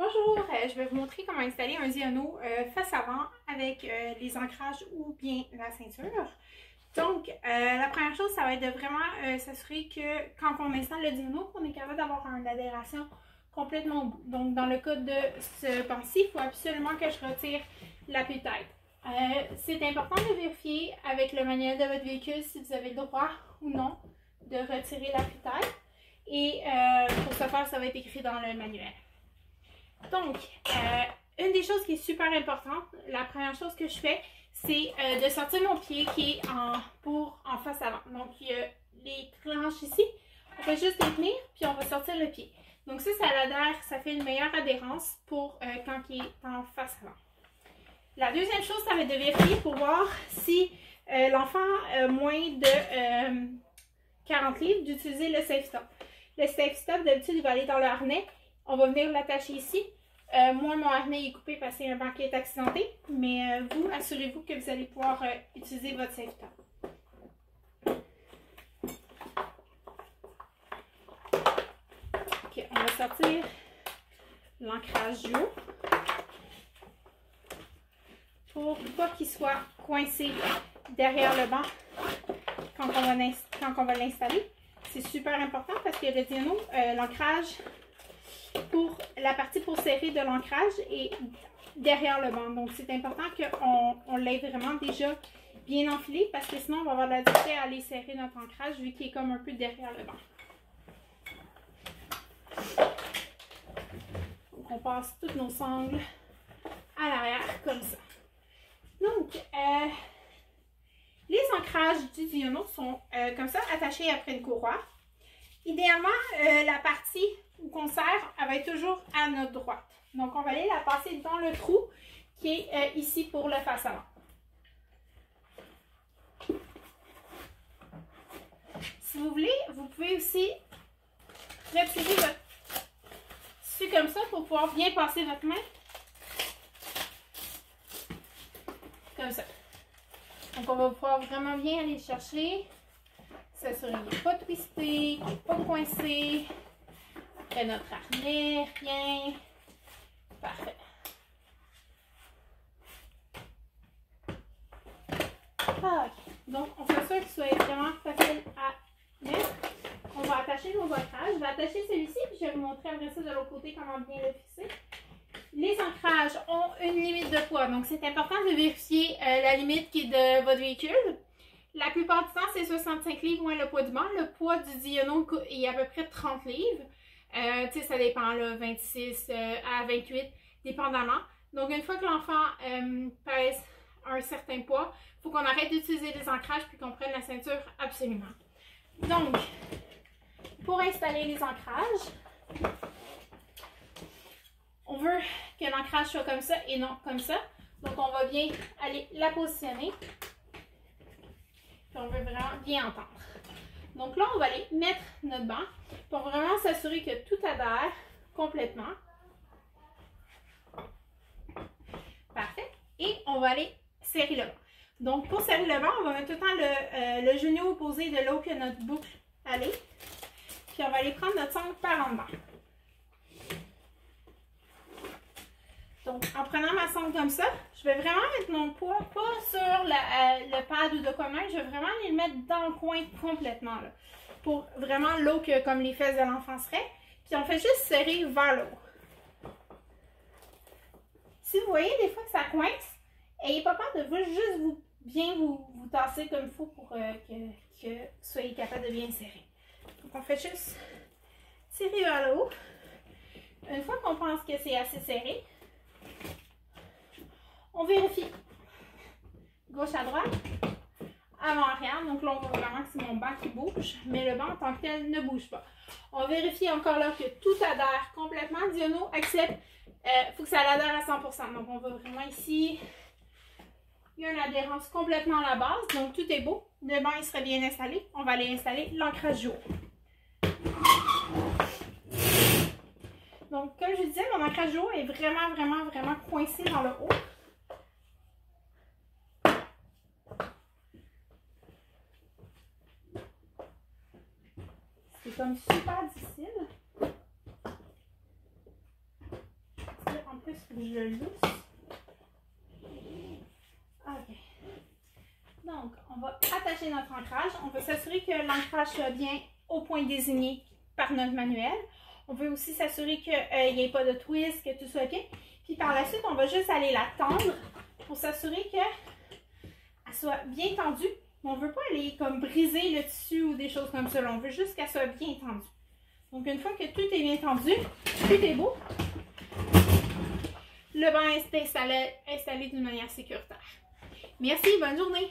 Bonjour, je vais vous montrer comment installer un Ziono face avant avec les ancrages ou bien la ceinture. Donc, la première chose, ça va être de vraiment s'assurer que quand on installe le Ziono, on est capable d'avoir une adhération complètement au bout. Donc, dans le cas de ce banc-ci, il faut absolument que je retire l'appui-tête. C'est important de vérifier avec le manuel de votre véhicule si vous avez le droit ou non de retirer l'appui-tête. Et pour ce faire, ça va être écrit dans le manuel. Donc, une des choses qui est super importante, la première chose que je fais, c'est de sortir mon pied qui est en face avant. Donc, il y a les planches ici. On va juste les tenir, puis on va sortir le pied. Donc ça l'adhère, ça fait une meilleure adhérence pour quand il est en face avant. La deuxième chose, ça va être de vérifier pour voir si l'enfant a moins de 40 livres, d'utiliser le safe stop. Le safe stop, d'habitude, il va aller dans le harnais. On va venir l'attacher ici. Moi, mon harnais est coupé parce qu'il y a un banc qui est accidenté. Mais vous, assurez-vous que vous allez pouvoir utiliser votre safe stop. Ok, on va sortir l'ancrage du haut pour pas qu'il soit coincé derrière le banc quand on va l'installer. C'est super important parce que le Ziono, l'ancrage pour la partie pour serrer de l'ancrage est derrière le banc. Donc, c'est important qu'on l'ait vraiment déjà bien enfilé parce que sinon, on va avoir de la difficulté à aller serrer notre ancrage vu qu'il est comme un peu derrière le banc. Donc, on passe tous nos sangles à l'arrière comme ça. Donc, les ancrages du Ziono sont comme ça, attachés après une courroie. Idéalement, la partie où on serre, elle va être toujours à notre droite. Donc, on va aller la passer dans le trou qui est ici pour le face avant. Si vous voulez, vous pouvez aussi retirer votre tissu comme ça pour pouvoir bien passer votre main. Comme ça. Donc, on va pouvoir vraiment bien aller chercher. S'assurer qu'il n'est pas twisté, qu'il n'est pas coincé. Après notre harnais, rien. Parfait. Ok. Donc, on s'assure qu'il soit vraiment facile à mettre. On va attacher nos ancrages. Je vais attacher celui-ci, puis je vais vous montrer après ça de l'autre côté comment bien le fixer. Les ancrages ont une limite de poids, donc c'est important de vérifier la limite qui est de votre véhicule. La plupart du temps, c'est 65 livres moins le poids du banc. Le poids du Ziono est à peu près 30 livres. Ça dépend, là, 26 à 28, dépendamment. Donc, une fois que l'enfant pèse un certain poids, il faut qu'on arrête d'utiliser les ancrages puis qu'on prenne la ceinture absolument. Donc, pour installer les ancrages, on veut que l'ancrage soit comme ça et non comme ça. Donc, on va bien aller la positionner. Puis on veut vraiment bien entendre. Donc là, on va aller mettre notre banc pour vraiment s'assurer que tout adhère complètement. Parfait. Et on va aller serrer le banc. Donc pour serrer le banc, on va mettre tout le temps le genou opposé de là où que notre boucle allait. Puis on va aller prendre notre sangle par en dedans. Donc, en prenant ma sangle comme ça, je vais vraiment mettre mon poids pas sur le pad ou de quoi même, je vais vraiment aller le mettre dans le coin complètement, là, pour vraiment là que comme les fesses de l'enfant seraient. Puis on fait juste serrer vers le haut. Si vous voyez des fois que ça coince, n'ayez pas peur de juste bien vous tasser comme il faut pour que vous soyez capable de bien serrer. Donc on fait juste tirer vers le haut. Une fois qu'on pense que c'est assez serré, on vérifie gauche à droite, avant-arrière. Donc là, on voit vraiment que c'est mon banc qui bouge, mais le banc en tant que tel ne bouge pas. On vérifie encore là que tout adhère complètement. Ziono accepte, il faut que ça adhère à 100%. Donc on va vraiment ici, il y a une adhérence complètement à la base, donc tout est beau. Le banc il serait bien installé. On va aller installer l'ancrage du haut. Donc comme je disais, mon ancrage du haut est vraiment coincé dans le haut. C'est comme super difficile. Est-ce que je le lousse? Ok. Donc, on va attacher notre ancrage. On va s'assurer que l'ancrage soit bien au point désigné par notre manuel. On veut aussi s'assurer qu'il n'y ait pas de twist, que tout soit bien. Puis par la suite, on va juste aller la tendre pour s'assurer qu'elle soit bien tendue. Mais on ne veut pas aller comme briser le tissu ou des choses comme ça. Là. On veut juste qu'elle soit bien tendue. Donc, une fois que tout est bien tendu, tout est beau, le banc est installé d'une manière sécuritaire. Merci, bonne journée!